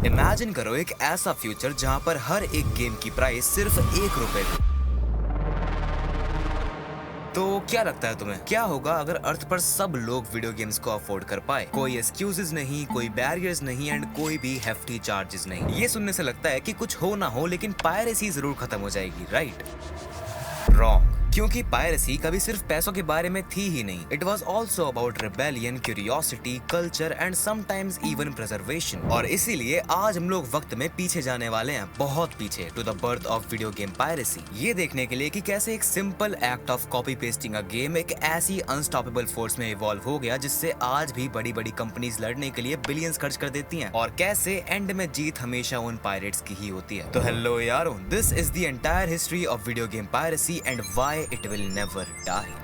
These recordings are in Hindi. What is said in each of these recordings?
इमेजिन करो एक ऐसा फ्यूचर जहां पर हर एक गेम की प्राइस सिर्फ ₹1 हो। तो क्या लगता है तुम्हें, क्या होगा अगर अर्थ पर सब लोग वीडियो गेम्स को अफोर्ड कर पाए? कोई एक्सक्यूजेस नहीं, कोई बैरियर्स नहीं एंड कोई भी हेफ्टी चार्जेस नहीं। ये सुनने से लगता है कि कुछ हो ना हो लेकिन पायरेसी जरूर खत्म हो जाएगी, राइट? रॉन्ग, क्योंकि पायरेसी कभी सिर्फ पैसों के बारे में थी ही नहीं। It was also about rebellion, curiosity, culture and sometimes even preservation. और इसीलिए आज हम लोग वक्त में पीछे जाने वाले हैं, बहुत पीछे, to the birth of video game piracy. ये देखने के लिए कि कैसे एक simple act of copy pasting a game एक ऐसी अनस्टॉपेबल फोर्स में इवॉल्व हो गया जिससे आज भी बड़ी बड़ी कंपनीज लड़ने के लिए बिलियंस खर्च कर देती हैं, और कैसे एंड में जीत हमेशा उन पायरेट्स की ही होती है। तो हेलो यारों, this is the entire history of video game piracy and why it will never die.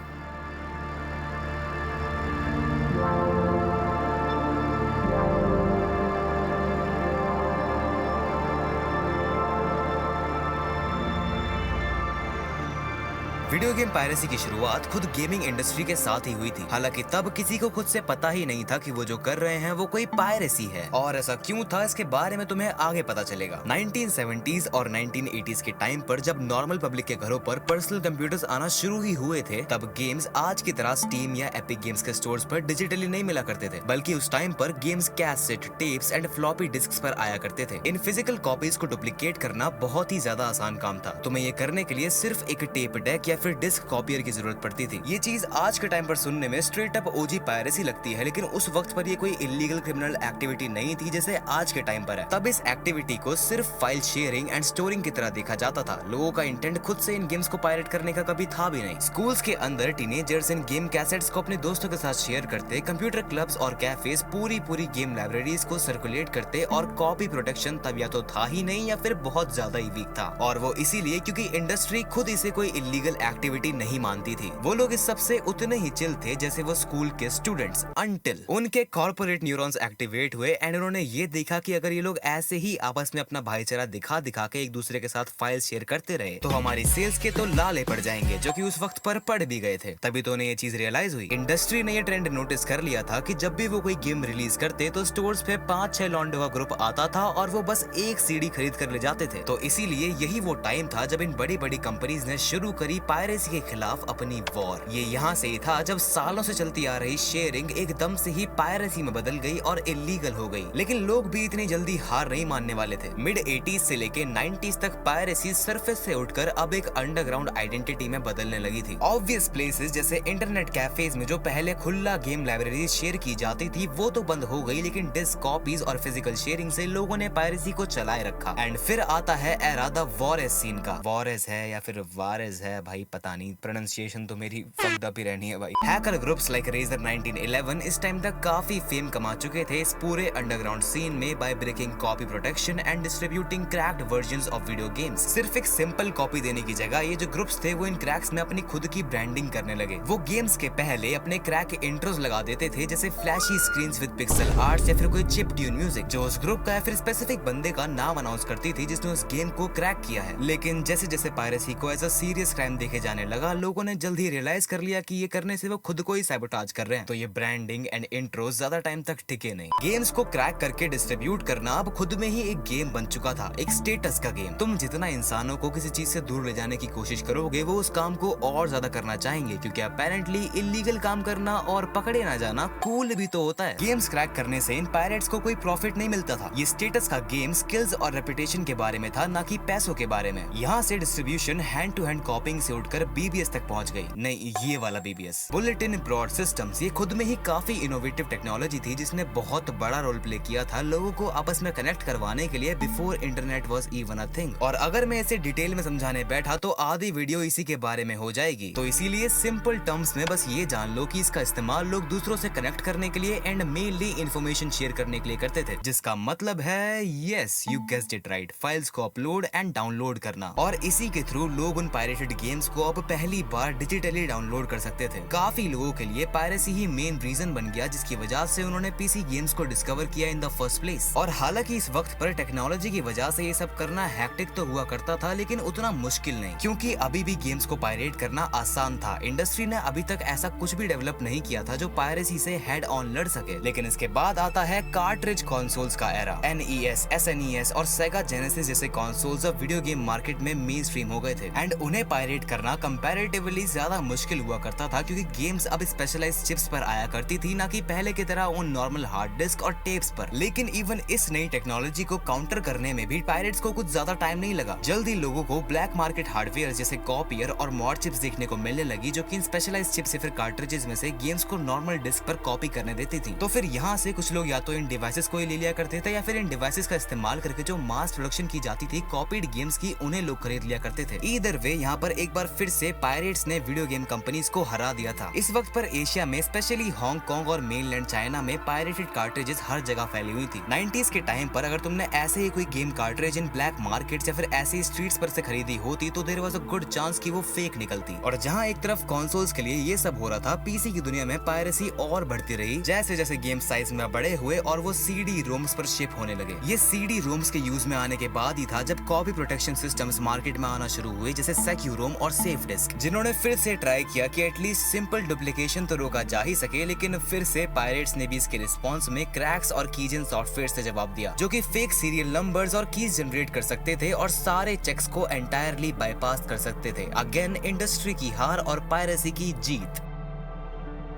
Video game piracy की शुरुआत खुद गेमिंग इंडस्ट्री के साथ ही हुई थी। हालांकि तब किसी को खुद से पता ही नहीं था कि वो जो कर रहे हैं वो कोई पायरेसी है, और ऐसा क्यों था इसके बारे में तुम्हें आगे पता चलेगा। 1970s और 1980s के टाइम पर जब नॉर्मल पब्लिक के घरों पर पर्सनल कंप्यूटर्स आना शुरू ही हुए थे, तब गेम्स आज की तरह स्टीम या एपिक गेम्स के स्टोर्स पर डिजिटली नहीं मिला करते थे, बल्कि उस टाइम पर games cassette, tapes and floppy disks पर आया करते थे। इन फिजिकल कॉपीज को डुप्लीकेट करना बहुत ही ज्यादा आसान काम था। तुम्हें ये करने के लिए सिर्फ एक टेप डेक या फिर डिस्क कॉपियर की जरूरत पड़ती थी। ये चीज आज के टाइम पर सुनने में स्ट्रेट अप ओजी पायरेसी लगती है, लेकिन उस वक्त पर ये कोई इलीगल क्रिमिनल एक्टिविटी नहीं थी जैसे आज के टाइम पर है। तब इस एक्टिविटी को सिर्फ फाइल शेयरिंग एंड स्टोरिंग की तरह देखा जाता था। लोगों का इंटेंट खुद से इन गेम्स को पायरेट करने का कभी था भी नहीं। स्कूल्स के अंदर टीनेजर्स इन गेम कैसेट्स को अपने दोस्तों के साथ शेयर करते, कंप्यूटर क्लब्स और कैफेज पूरी गेम लाइब्रेरीज को सर्कुलेट करते, और कॉपी प्रोटेक्शन तब या तो था ही नहीं या फिर बहुत ज्यादा ही वीक था। और वो इसीलिए क्योंकि इंडस्ट्री खुद इसे कोई इलीगल एक्टिविटी नहीं मानती थी। वो लोग इस सबसे उतने ही चिल थे जैसे वो स्कूल के स्टूडेंट्स, अनटिल उनके कॉर्पोरेट न्यूरॉन्स एक्टिवेट हुए एंड उन्होंने ये देखा कि अगर ये लोग ऐसे ही आपस में अपना भाईचारा दिखा दिखा के एक दूसरे के साथ फाइल शेयर करते रहे तो हमारी सेल्स के तो लाले पड़ जाएंगे, जो कि उस वक्त पर पड़ भी गए थे। तभी तो उन्हें ये चीज रियलाइज हुई। इंडस्ट्री ने ये ट्रेंड नोटिस कर लिया था कि जब भी वो कोई गेम रिलीज करते तो स्टोर्स पे 5-6 लॉन्डो का ग्रुप आता था और वो बस एक सीडी खरीद कर ले जाते थे। तो इसीलिए यही वो टाइम था जब इन बड़ी बड़ी कंपनीज ने शुरू करी पायरेसी के खिलाफ अपनी वॉर। ये यहाँ से ही था जब सालों से चलती आ रही शेयरिंग एकदम से ही पायरेसी में बदल गई और इलीगल हो गई। लेकिन लोग भी इतनी जल्दी हार नहीं मानने वाले थे। मिड 80s से लेके 90s तक पायरेसी सरफेस से उठकर अब एक अंडरग्राउंड आइडेंटिटी में बदलने लगी थी। ऑब्वियस प्लेसेस जैसे इंटरनेट कैफेज में जो पहले खुला गेम लाइब्रेरी शेयर की जाती थी वो तो बंद हो गई, लेकिन डिस्क कॉपीज और फिजिकल शेयरिंग से लोगों ने पायरेसी को चलाए रखा। एंड फिर आता है एरा द वॉरेस सीन का। वॉरेस है या फिर वारेस है भाई, पता नहीं, प्रोनाउंसिएशन तो मेरी फक्ड अप ही रहनी है भाई। हैकर ग्रुप्स लाइक रेजर 1911 इस टाइम तक काफी फेम कमा चुके थे इस पूरे अंडरग्राउंड सीन में by breaking copy protection and distributing cracked versions of video games. सिर्फ एक सिंपल कॉपी देने की जगह ये जो ग्रुप्स थे वो इन क्रैक्स में अपनी खुद की ब्रांडिंग करने लगे। वो गेम्स के पहले अपने क्रैक के इंट्रोज लगा देते थे, जैसे flashy screens with pixel arts या फिर कोई चिप ट्यून म्यूजिक, जो उस ग्रुप का या फिर स्पेसिफिक बंदे का नाम अनाउंस करती थी जिसने उस गेम को क्रैक किया है। लेकिन जैसे जैसे पायरेसी को एज अ सीरियस क्राइम देखे जाने लगा, लोगों ने जल्द ही रियलाइज कर लिया कि ये करने से वो खुद को ही सैबोटाज कर रहे हैं। तो ये ब्रांडिंग एंड इंट्रोज ज्यादा टाइम तक टिके नहीं। गेम्स को क्रैक करके डिस्ट्रीब्यूट करना अब खुद में ही एक गेम बन चुका था, एक स्टेटस का गेम। तुम जितना इंसानों को किसी चीज से दूर ले जाने की कोशिश करोगे वो उस काम को और ज्यादा करना चाहेंगे, क्योंकि अपेरेंटली इलीगल काम करना और पकड़े ना जाना कूल भी तो होता है। गेम्स क्रैक करने से इन पायरेट्स को कोई प्रॉफिट नहीं मिलता था। ये स्टेटस का गेम स्किल्स और रेपुटेशन के बारे में था, ना कि पैसों के बारे में। यहाँ से distribution hand to hand copying से उठकर बीबीएस तक पहुंच गई। नहीं, ये वाला बीबीएस, बुलेटिन ब्रॉड सिस्टम्स। ये खुद में ही काफी इनोवेटिव टेक्नोलॉजी थी जिसने बहुत बड़ा रोल प्ले किया था लोगों को आपस में कनेक्ट करवाने के लिए before internet was even a thing. और अगर मैं इसे डिटेल में समझाने बैठा तो आधी वीडियो इसी के बारे में हो जाएगी। तो इसीलिए सिंपल टर्म्स में बस ये जान लो कि इसका इस्तेमाल लोग दूसरों से कनेक्ट करने के लिए एंड मेनली इंफॉर्मेशन शेयर करने के लिए करते थे, जिसका मतलब है, yes you guessed it right, files को अपलोड एंड डाउनलोड करना। और इसी के थ्रू लोग उन पायरेटेड गेम्स को अब पहली बार डिजिटली डाउनलोड कर सकते थे। काफी लोगों के लिए पायरेसी ही मेन रीजन बन गया जिसकी वजह से उन्होंने पीसी गेम्स को डिस्कवर किया इन द फर्स्ट प्लेस। और हालांकि इस वक्त पर टेक्नोलॉजी की वजह से ये सब करना हैक्टिक तो हुआ करता था, लेकिन उतना मुश्किल नहीं, क्योंकि अभी भी गेम्स को पायरेट करना आसान था। इंडस्ट्री ने अभी तक ऐसा कुछ भी डेवलप नहीं किया था जो पायरेसी से हेड ऑन लड़ सके। लेकिन इसके बाद आता है कार्ट्रिज कंसोल्स का एरा। NES, SNES और सेगा जेनेसिस जैसे कंसोल्स अब वीडियो गेम मार्केट में मेन स्ट्रीम हो गए थे एंड उन्हें पायरेट करना कंपैरेटिवली ज्यादा मुश्किल हुआ करता था, क्योंकि गेम्स अब स्पेशलाइज्ड चिप्स पर आया करती थी, ना कि पहले की तरह उन नॉर्मल हार्ड डिस्क और टेप्स पर। लेकिन इवन इस नई टेक्नोलॉजी को काउंटर करने में भी पायरेट्स को कुछ ज्यादा टाइम नहीं लगा। जल्दी लोगों को ब्लैक मार्केट हार्डवेयर जैसे कॉपियर और मॉड चिप्स देखने को मिलने लगी, जो कि इन स्पेशलाइज्ड चिप्स या फिर कार्ट्रिजेस में से गेम्स को नॉर्मल डिस्क पर कॉपी करने देती थी। तो फिर यहाँ से कुछ लोग या तो इन डिवाइसेस को ही ले लिया करते थे या फिर इन डिवाइसेस का इस्तेमाल करके जो मास प्रोडक्शन की जाती थी कॉपीड गेम्स की, उन्हें लोग खरीद लिया करते थे। ईदर वे यहाँ पर एक बार फिर से पायरेट्स ने वीडियो गेम कंपनीज को हरा दिया था। इस वक्त पर एशिया में स्पेशली हांगकांग और मेनलैंड चाइना में पायरेटेड कार्ट्रिजेस हर जगह फैली हुई थी। 90s के टाइम पर अगर तुमने ऐसे ही कोई game cartridge in black market या फिर ऐसे स्ट्रीट्स पर से खरीदी होती तो there was a good chance कि वो फेक निकलती। और जहाँ एक तरफ कंसोल्स के लिए ये सब हो रहा था, पीसी की दुनिया में पायरेसी और बढ़ती रही जैसे जैसे गेम साइज में बड़े हुए और वो CD रोम्स पर शिप होने लगे। ये CD रोम्स के यूज में आने के बाद ही था जब कॉपी प्रोटेक्शन सिस्टम्स मार्केट में आना शुरू हुए, जैसे सेक्यूरोम और सेफ डिस्क, जिन्होंने फिर से ट्राई किया कि एटलीस्ट सिंपल डुप्लीकेशन तो रोका जा ही सके। लेकिन फिर से पायरेट्स ने भी इसके रिस्पॉन्स में क्रैक्स और कीजन सॉफ्टवेयर से जवाब दिया, जो कि फेक सीरियल नंबर्स और कीज जनरेट कर सकते थे और सारे चेक्स को एंटायरली बाईपास कर सकते थे। अगेन इंडस्ट्री की हार और पायरेसी की जीत।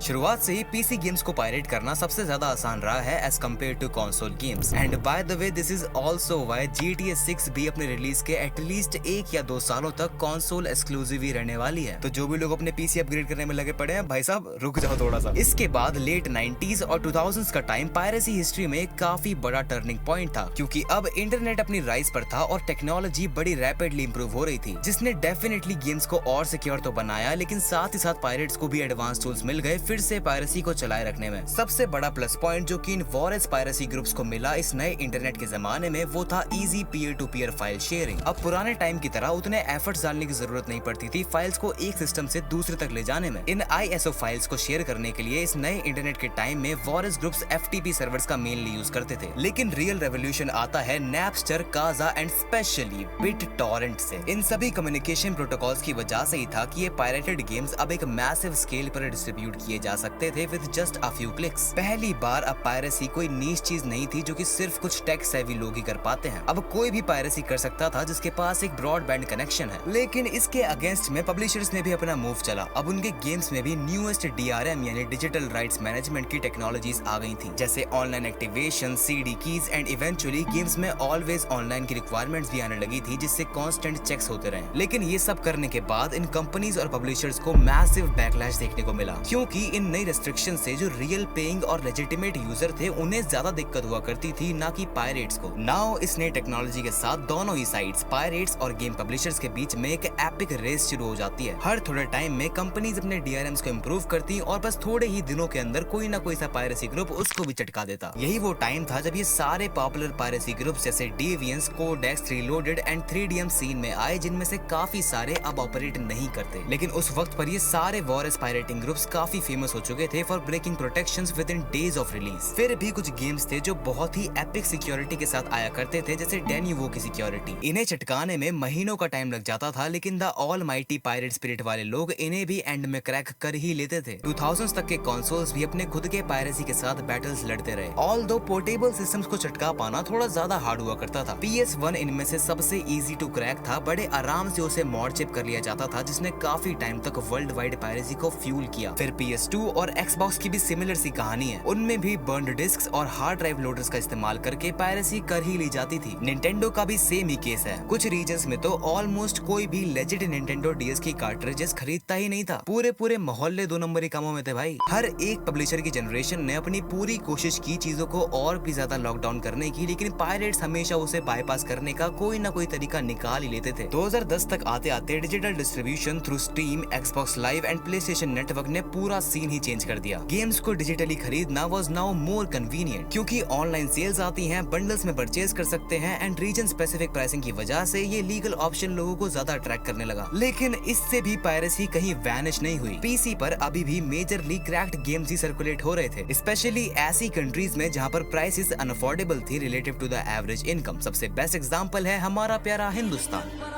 शुरुआत से ही पीसी गेम्स को पायरेट करना सबसे ज्यादा आसान रहा है as compared to console games. And by the way this is also why GTA 6 भी अपने रिलीज के एटलीस्ट 1 या 2 सालों तक कंसोल एक्सक्लूसिव ही रहने वाली है। तो जो भी लोग अपने पीसी अपग्रेड करने में लगे पड़े हैं, भाई साहब रुक जाओ थोड़ा सा। इसके बाद लेट 90s और 2000s का टाइम पायरेसी हिस्ट्री में एक काफी बड़ा टर्निंग पॉइंट था, क्योंकि अब इंटरनेट अपनी राइज पर था और टेक्नोलॉजी बड़ी रैपिडली इंप्रूव हो रही थी, जिसने डेफिनेटली गेम्स को और सिक्योर तो बनाया, लेकिन साथ ही साथ पायरेट्स को भी एडवांस टूल्स मिल गए फिर से पायरेसी को चलाए रखने में। सबसे बड़ा प्लस पॉइंट जो कि इन वॉरेस पायरेसी ग्रुप्स को मिला इस नए इंटरनेट के जमाने में, वो था easy peer to peer file sharing. अब पुराने टाइम की तरह उतने एफर्ट्स डालने की जरूरत नहीं पड़ती थी फाइल्स को एक सिस्टम से दूसरे तक ले जाने में। इन ISO फाइल्स को शेयर करने के लिए इस नए इंटरनेट के टाइम में वॉरेस ग्रुप्स FTP सर्वर्स का मेनली यूज करते थे। लेकिन रियल रेवोल्यूशन आता है Napster, Kaza and specially BitTorrent से। इन सभी कम्युनिकेशन प्रोटोकॉल्स की वजह से ही था कि ये पायरेटेड गेम्स अब एक मैसिव स्केल पर डिस्ट्रीब्यूट किए जा सकते थे with just a few clicks. पहली बार अब पायरेसी कोई नीश चीज नहीं थी जो कि सिर्फ कुछ टेक सेवी लोग ही कर पाते हैं। अब कोई भी पायरेसी कर सकता था जिसके पास एक ब्रॉडबैंड कनेक्शन है। लेकिन इसके अगेंस्ट में पब्लिशर्स ने भी अपना मूव चला। अब उनके गेम्स में भी न्यूएस्ट DRM यानी डिजिटल राइट्स मैनेजमेंट की टेक्नोलॉजीज आ गई थी, जैसे online activation, CD keys and eventually games में ऑलवेज ऑनलाइन की रिक्वायरमेंट्स भी आने लगी थी, जिससे कांस्टेंट चेक्स होते रहे। लेकिन ये सब करने के बाद इन कंपनीज और पब्लिशर्स को मैसिव बैकलैश देखने को मिला, क्योंकि इन नई रेस्ट्रिक्शन से जो रियल पेइंग और लेजिटिमेट यूजर थे उन्हें ज्यादा दिक्कत हुआ करती थी, ना कि पायरेट्स को। नाउ इस नई टेक्नोलॉजी के साथ दोनों ही साइड्स पायरेट्स और गेम पब्लिशर्स के बीच में एक एपिक रेस शुरू हो जाती है। हर थोड़े टाइम में कंपनीज अपने DRMs को इम्प्रूव करती और बस थोड़े ही दिनों के अंदर कोई ना कोई सा पायरेसी ग्रुप उसको भी चटका देता। यही वो टाइम था जब ये सारे पॉपुलर पायरेसी ग्रुप्स जैसे Deviants, Codex, Reloaded and 3DM scene में आए, जिनमें से काफी सारे अब ऑपरेट नहीं करते। लेकिन उस वक्त पर ये सारे वॉरेस पायरेटिंग ग्रुप्स काफी फेमस हो चुके थे for breaking protections within days of release. फिर भी कुछ गेम्स थे जो बहुत ही एपिक सिक्योरिटी के साथ आया करते थे, जैसे डेन्यूवो की सिक्योरिटी। इन्हें चटकाने में महीनों का टाइम लग जाता था, लेकिन द ऑलमाइटी पायरेट स्पिरिट वाले लोग इन्हें भी एंड में क्रैक कर ही लेते थे। 2000s तक के कंसोल्स भी अपने खुद के पायरेसी के साथ बैटल्स लड़ते रहे। ऑल्दो पोर्टेबल सिस्टम्स को चटका पाना थोड़ा ज्यादा हार्ड हुआ करता था। PS1 इनमें से सबसे इजी टू क्रैक था। बड़े आराम से उसे मॉड चिप कर लिया जाता था, जिसने काफी टाइम तक वर्ल्ड वाइड पायरेसी को फ्यूल किया। फिर PS2 और Xbox की भी सिमिलर सी कहानी है। उनमें भी बर्न्ड डिस्क्स और हार्ड ड्राइव लोडर्स का इस्तेमाल करके पायरेसी कर ही ली जाती थी। निंटेंडो का भी सेम ही केस है। कुछ रीजन्स में तो ऑलमोस्ट कोई भी लेजिट निंटेंडो DS की कार्ट्रिजेस खरीदता ही नहीं था। पूरे मोहल्ले 2 नंबरी कामों में थे भाई। हर एक पब्लिशर की जनरेशन ने अपनी पूरी कोशिश की चीजों को और भी ज्यादा लॉकडाउन करने की, लेकिन पायरेट्स हमेशा उसे बाईपास करने का कोई ना कोई तरीका निकाल ही लेते थे। 2010 तक आते आते digital distribution through steam, Xbox live and PlayStation network ने पूरा सीन ही चेंज कर दिया। गेम्स को डिजिटली खरीदना वाज नाउ मोर कन्वीनियंट, क्योंकि ऑनलाइन सेल्स आती हैं, बंडल्स में परचेज कर सकते हैं एंड रीजन स्पेसिफिक प्राइसिंग की वजह से ये लीगल ऑप्शन लोगों को ज्यादा अट्रैक्ट करने लगा। लेकिन इससे भी पायरेसी कहीं वैनिश नहीं हुई। पीसी पर अभी भी मेजरली क्रैक्ड गेम्स ही सर्कुलेट हो रहे थे, स्पेशली ऐसी कंट्रीज में जहां पर प्राइसेस अनअफोर्डेबल थी relative to the average income. सबसे बेस्ट एग्जांपल है हमारा प्यारा हिंदुस्तान।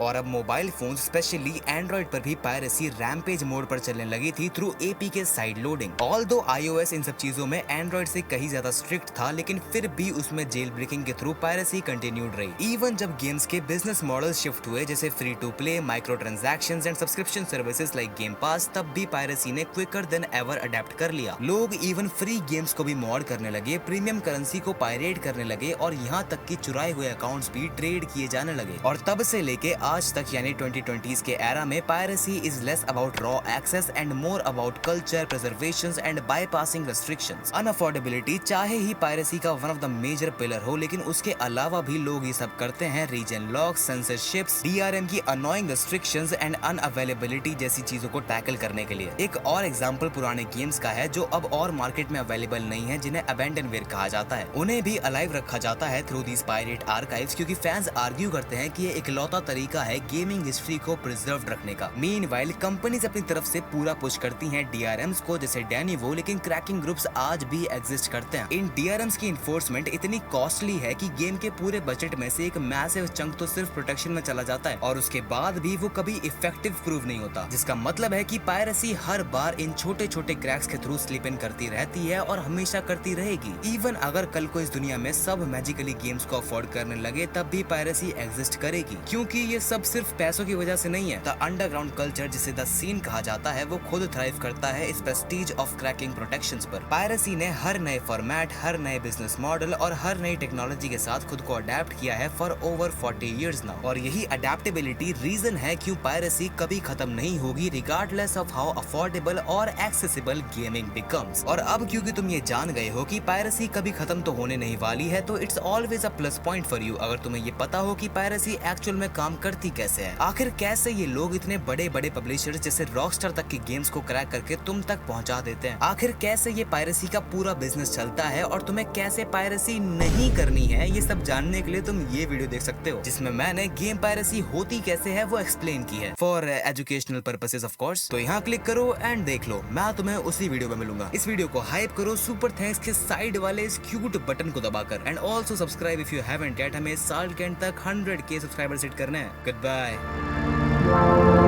और अब मोबाइल फोन स्पेशली एंड्रॉइड पर भी पायरेसी रैम्पेज मोड पर चलने लगी थी through APK sideloading. Although iOS इन सब चीजों में एंड्रॉइड से कहीं ज्यादा स्ट्रिक्ट था, लेकिन फिर भी उसमें जेल ब्रेकिंग के थ्रू पायरेसी कंटिन्यूड रही। इवन जब गेम्स के बिजनेस मॉडल शिफ्ट हुए जैसे free to play, micro transactions and subscription services like game pass, तब भी पायरेसी ने क्विकर देन एवर अडेप्ट कर लिया। लोग इवन फ्री गेम्स को भी मॉड करने लगे, प्रीमियम करेंसी को पायरेट करने लगे और यहाँ तक कि चुराए हुए अकाउंट्स भी ट्रेड किए जाने लगे। और तब से लेके आज तक यानी 2020s के एरा में piracy is less about raw access and more about culture preservations and bypassing restrictions. Unaffordability चाहे ही पायरेसी का one of the major pillar हो, लेकिन उसके अलावा भी लोग ये सब करते हैं रीजन लॉक, सेंसरशिप्स, डीआरएम की अनोइंग रेस्ट्रिक्शंस एंड अनअवेलेबिलिटी जैसी चीजों को टैकल करने के लिए। एक और एग्जांपल पुराने गेम्स का है जो अब और मार्केट में अवेलेबल नहीं है, जिन्हें अबैंडनवेयर कहा जाता है। उन्हें भी अलाइव रखा जाता है थ्रू दीस पायरेट आर्काइव्स, क्योंकि फैंस आर्ग्यू करते हैं कि ये इकलौता तरीका है गेमिंग हिस्ट्री को प्रिजर्व रखने का। मीनवाइल कंपनीज अपनी तरफ से पूरा पुश करती हैं डीआरएम्स को जैसे डैनीवो, लेकिन क्रैकिंग ग्रुप्स आज भी एग्जिस्ट करते हैं। इन डीआरएम्स की इन्फोर्समेंट इतनी कॉस्टली है कि गेम के पूरे बजट में से एक मैसिव चंक तो सिर्फ प्रोटेक्शन में चला जाता है और उसके बाद भी वो कभी इफेक्टिव प्रूव नहीं होता, जिसका मतलब है कि पायरेसी हर बार इन छोटे छोटे क्रैक्स के थ्रू स्लिप इन करती रहती है और हमेशा करती रहेगी। इवन अगर कल को इस दुनिया में सब मैजिकली गेम्स को अफोर्ड करने लगे, तब भी पायरेसी एग्जिस्ट करेगी, क्योंकि ये सब सिर्फ पैसों की वजह से नहीं है। द अंडरग्राउंड कल्चर जिसे द सीन कहा जाता है वो खुद थ्राइव करता है इस प्रेस्टीज ऑफ क्रैकिंग प्रोटेक्शंस पर। पायरेसी ने हर नए फॉर्मेट, हर नए बिजनेस मॉडल और हर नई टेक्नोलॉजी के साथ खुद को अडेप्ट किया है फॉर ओवर 40 इयर्स नाउ। और यही अडेप्टेबिलिटी रीजन है क्यों पायरेसी कभी खत्म नहीं होगी, रिगार्डलेस ऑफ हाउ अफोर्डेबल और एक्सेसिबल गेमिंग बिकम्स। और अब क्योंकि तुम ये जान गए हो कि पायरेसी कभी खत्म तो होने नहीं वाली है, तो it's always a plus point for you अगर तुम्हें ये पता हो कि पायरेसी एक्चुअल में काम करती कैसे है। आखिर कैसे ये लोग इतने बड़े बड़े पब्लिशर्स जैसे रॉकस्टार तक की गेम्स को क्रैक करके तुम तक पहुंचा देते हैं। आखिर कैसे ये पायरेसी का पूरा बिजनेस चलता है और तुम्हें कैसे पायरेसी नहीं करनी है, ये सब जानने के लिए तुम ये वीडियो देख सकते हो, जिसमें मैंने गेम पायरेसी होती कैसे है वो एक्सप्लेन की है for educational purposes of course. तो यहाँ क्लिक करो एंड देख लो। मैं तुम्हें उसी वीडियो में मिलूंगा। इस वीडियो को हाइप करो सुपर थैंक्स के साइड वाले इस क्यूट बटन को दबाकर, and also subscribe if you haven't yet. हमें साल के एंड तक 100K सब्सक्राइबर सेट करने हैं। Good bye.